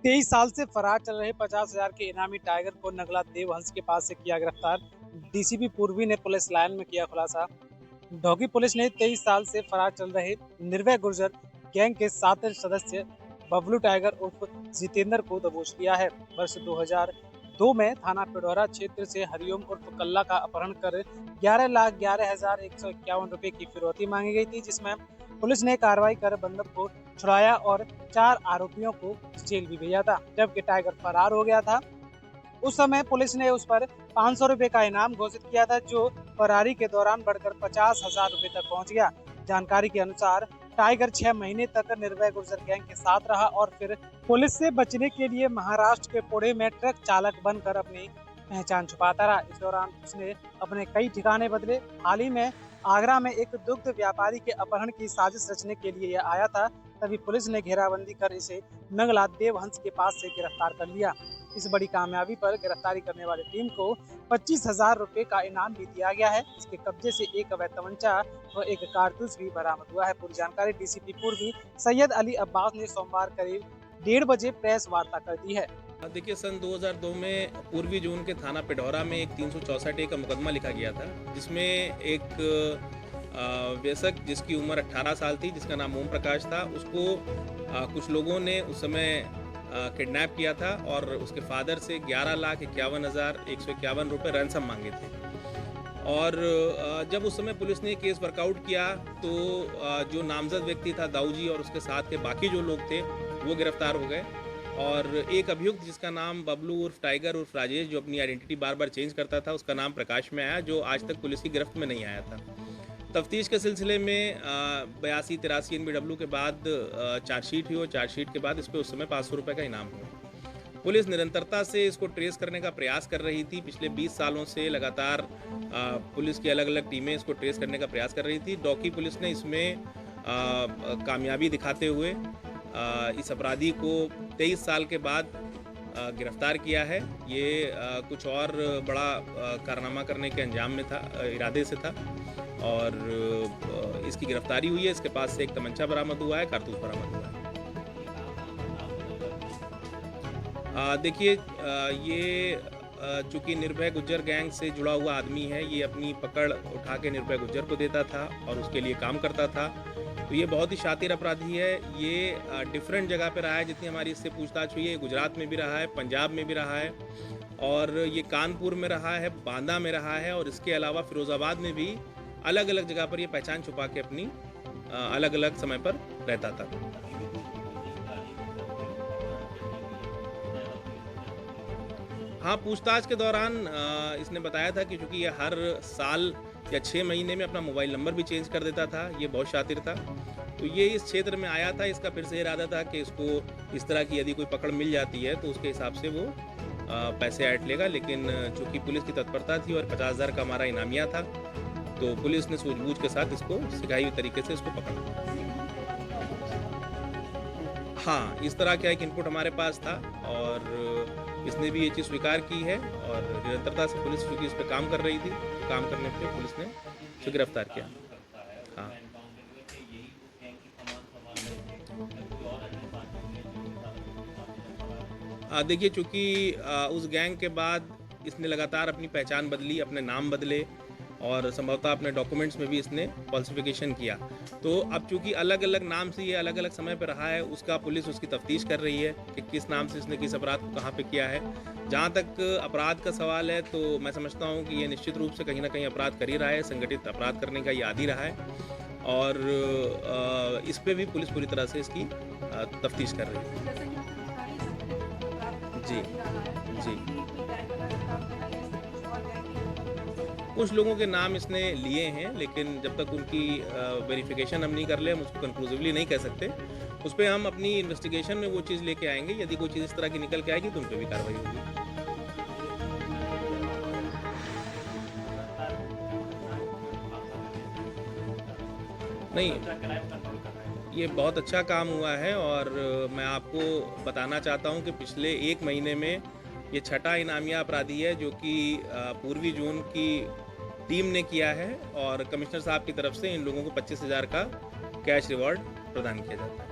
23 साल से फरार चल रहे 50,000 के इनामी टाइगर को नगला देवहंस के पास से किया गिरफ्तार। डीसीपी पूर्वी ने पुलिस लाइन में किया खुलासा। डोगी पुलिस ने 23 साल से फरार चल रहे निर्भय गुर्जर गैंग के 7 सदस्य बबलू टाइगर उर्फ जितेंद्र को दबोच लिया है। वर्ष 2002 में थाना पिडौरा क्षेत्र से हरिओम उर्फ कल्ला का अपहरण कर 11,11,151 रुपए की फिरौती मांगी गई थी, जिसमें पुलिस ने कार्रवाई कर बंधक को छुड़ाया और 4 आरोपियों को जेल भी भेजा था। जबकि टाइगर फरार हो गया था, उस समय पुलिस ने उस पर 500 रुपए का इनाम घोषित किया था, जो फरारी के दौरान बढ़कर 50,000 रुपए तक पहुंच गया। जानकारी के अनुसार टाइगर 6 महीने तक निर्भय गुर्जर गैंग के साथ रहा और फिर पुलिस से बचने के लिए महाराष्ट्र के पुणे में ट्रक चालक बनकर अपनी पहचान छुपाता रहा। इस दौरान उसने अपने कई ठिकाने बदले। हाल ही में आगरा में एक दुग्ध व्यापारी के अपहरण की साजिश रचने के लिए यह आया था। तभी पुलिस ने घेराबंदी कर इसे नंगला देवहंस के पास से गिरफ्तार कर लिया। इस बड़ी कामयाबी पर गिरफ्तारी करने वाली टीम को 25,000 रुपए का इनाम भी दिया गया है। इसके कब्जे से एक अवैध तमंचा और एक कारतूस भी बरामद हुआ है। पूरी जानकारी डीसीपी पूर्वी सैयद अली अब्बास ने सोमवार करीब 1:30 बजे प्रेस वार्ता कर दी है। देखिए, सन 2002 में पूर्वी जोन के थाना पिढौरा में एक 364 का मुकदमा लिखा गया था, जिसमें एक वयस्क जिसकी उम्र 18 साल थी, जिसका नाम ओम प्रकाश था, उसको कुछ लोगों ने उस समय किडनैप किया था और उसके फादर से 11,51,151 रुपये रैंसम मांगे थे। और जब उस समय पुलिस ने केस वर्कआउट किया तो जो नामजद व्यक्ति था दाऊजी और उसके साथ के बाकी जो लोग थे वो गिरफ्तार हो गए। और एक अभियुक्त जिसका नाम बबलू उर्फ टाइगर उर्फ राजेश, जो अपनी आइडेंटिटी बार बार चेंज करता था, उसका नाम प्रकाश में आया, जो आज तक पुलिस की गिरफ्त में नहीं आया था। तफ्तीश के सिलसिले में 82-83 NBW के बाद चार्जशीट हुई और चार्जशीट के बाद इस पर उस समय 500 रुपये का इनाम हुआ। पुलिस निरंतरता से इसको ट्रेस करने का प्रयास कर रही थी। पिछले 20 सालों से लगातार पुलिस की अलग अलग टीमें इसको ट्रेस करने का प्रयास कर रही थी। डॉकी पुलिस ने इसमें कामयाबी दिखाते हुए इस अपराधी को 23 साल के बाद गिरफ्तार किया है। ये कुछ और बड़ा कारनामा करने के अंजाम में था, इरादे से था, और इसकी गिरफ्तारी हुई है। इसके पास से एक तमंचा बरामद हुआ है, कारतूस बरामद हुआ है। देखिए, ये चूँकि निर्भय गुज्जर गैंग से जुड़ा हुआ आदमी है, ये अपनी पकड़ उठा के निर्भय गुज्जर को देता था और उसके लिए काम करता था। तो ये बहुत ही शातिर अपराधी है। ये डिफरेंट जगह पे रहा है। जितनी हमारी इससे पूछताछ हुई है, गुजरात में भी रहा है, पंजाब में भी रहा है, और ये कानपुर में रहा है, बांदा में रहा है, और इसके अलावा फिरोज़ाबाद में भी अलग अलग जगह पर ये पहचान छुपा के अपनी अलग अलग समय पर रहता था। हाँ, पूछताछ के दौरान इसने बताया था कि चूँकि ये हर साल या 6 महीने में अपना मोबाइल नंबर भी चेंज कर देता था, ये बहुत शातिर था। तो ये इस क्षेत्र में आया था। इसका फिर से इरादा था कि इसको इस तरह की यदि कोई पकड़ मिल जाती है तो उसके हिसाब से वो पैसे ऐंठ लेगा। लेकिन चूँकि पुलिस की तत्परता थी और 50,000 का हमारा इनामिया था, तो पुलिस ने सूझबूझ के साथ इसको सिखाई हुई तरीके से इसको पकड़ा। हाँ, इस तरह का एक इनपुट हमारे पास था और इसने भी ये चीज़ स्वीकार की है, और निरंतरता से पुलिस चूँकि इस पे काम कर रही थी, तो काम करने पे पुलिस ने उसे गिरफ्तार किया। हाँ, देखिए, चूँकि उस गैंग के बाद इसने लगातार अपनी पहचान बदली, अपने नाम बदले, और संभवतः अपने डॉक्यूमेंट्स में भी इसने फॉल्सिफिकेशन किया। तो अब चूँकि अलग अलग नाम से ये अलग अलग समय पर रहा है, उसका पुलिस उसकी तफ्तीश कर रही है कि किस नाम से इसने किस अपराध को कहाँ पे किया है। जहाँ तक अपराध का सवाल है, तो मैं समझता हूँ कि ये निश्चित रूप से कहीं ना कहीं अपराध कर ही रहा है, संगठित अपराध करने का ये आदी रहा है, और इस पर भी पुलिस पूरी तरह से इसकी तफ्तीश कर रही है। जी जी, कुछ लोगों के नाम इसने लिए हैं, लेकिन जब तक उनकी वेरिफिकेशन हम नहीं कर ले, हम उसको कंक्लूसिवली नहीं कह सकते। उस पर हम अपनी इन्वेस्टिगेशन में वो चीज़ लेके आएंगे। यदि कोई चीज़ इस तरह की निकल के आएगी तो उन पर भी कार्रवाई होगी। नहीं, ये बहुत अच्छा काम हुआ है, और मैं आपको बताना चाहता हूँ कि पिछले 1 महीने में ये छठा इनामिया अपराधी है जो कि पूर्वी जोन की टीम ने किया है, और कमिश्नर साहब की तरफ से इन लोगों को 25,000 का कैश रिवॉर्ड प्रदान किया जाता है।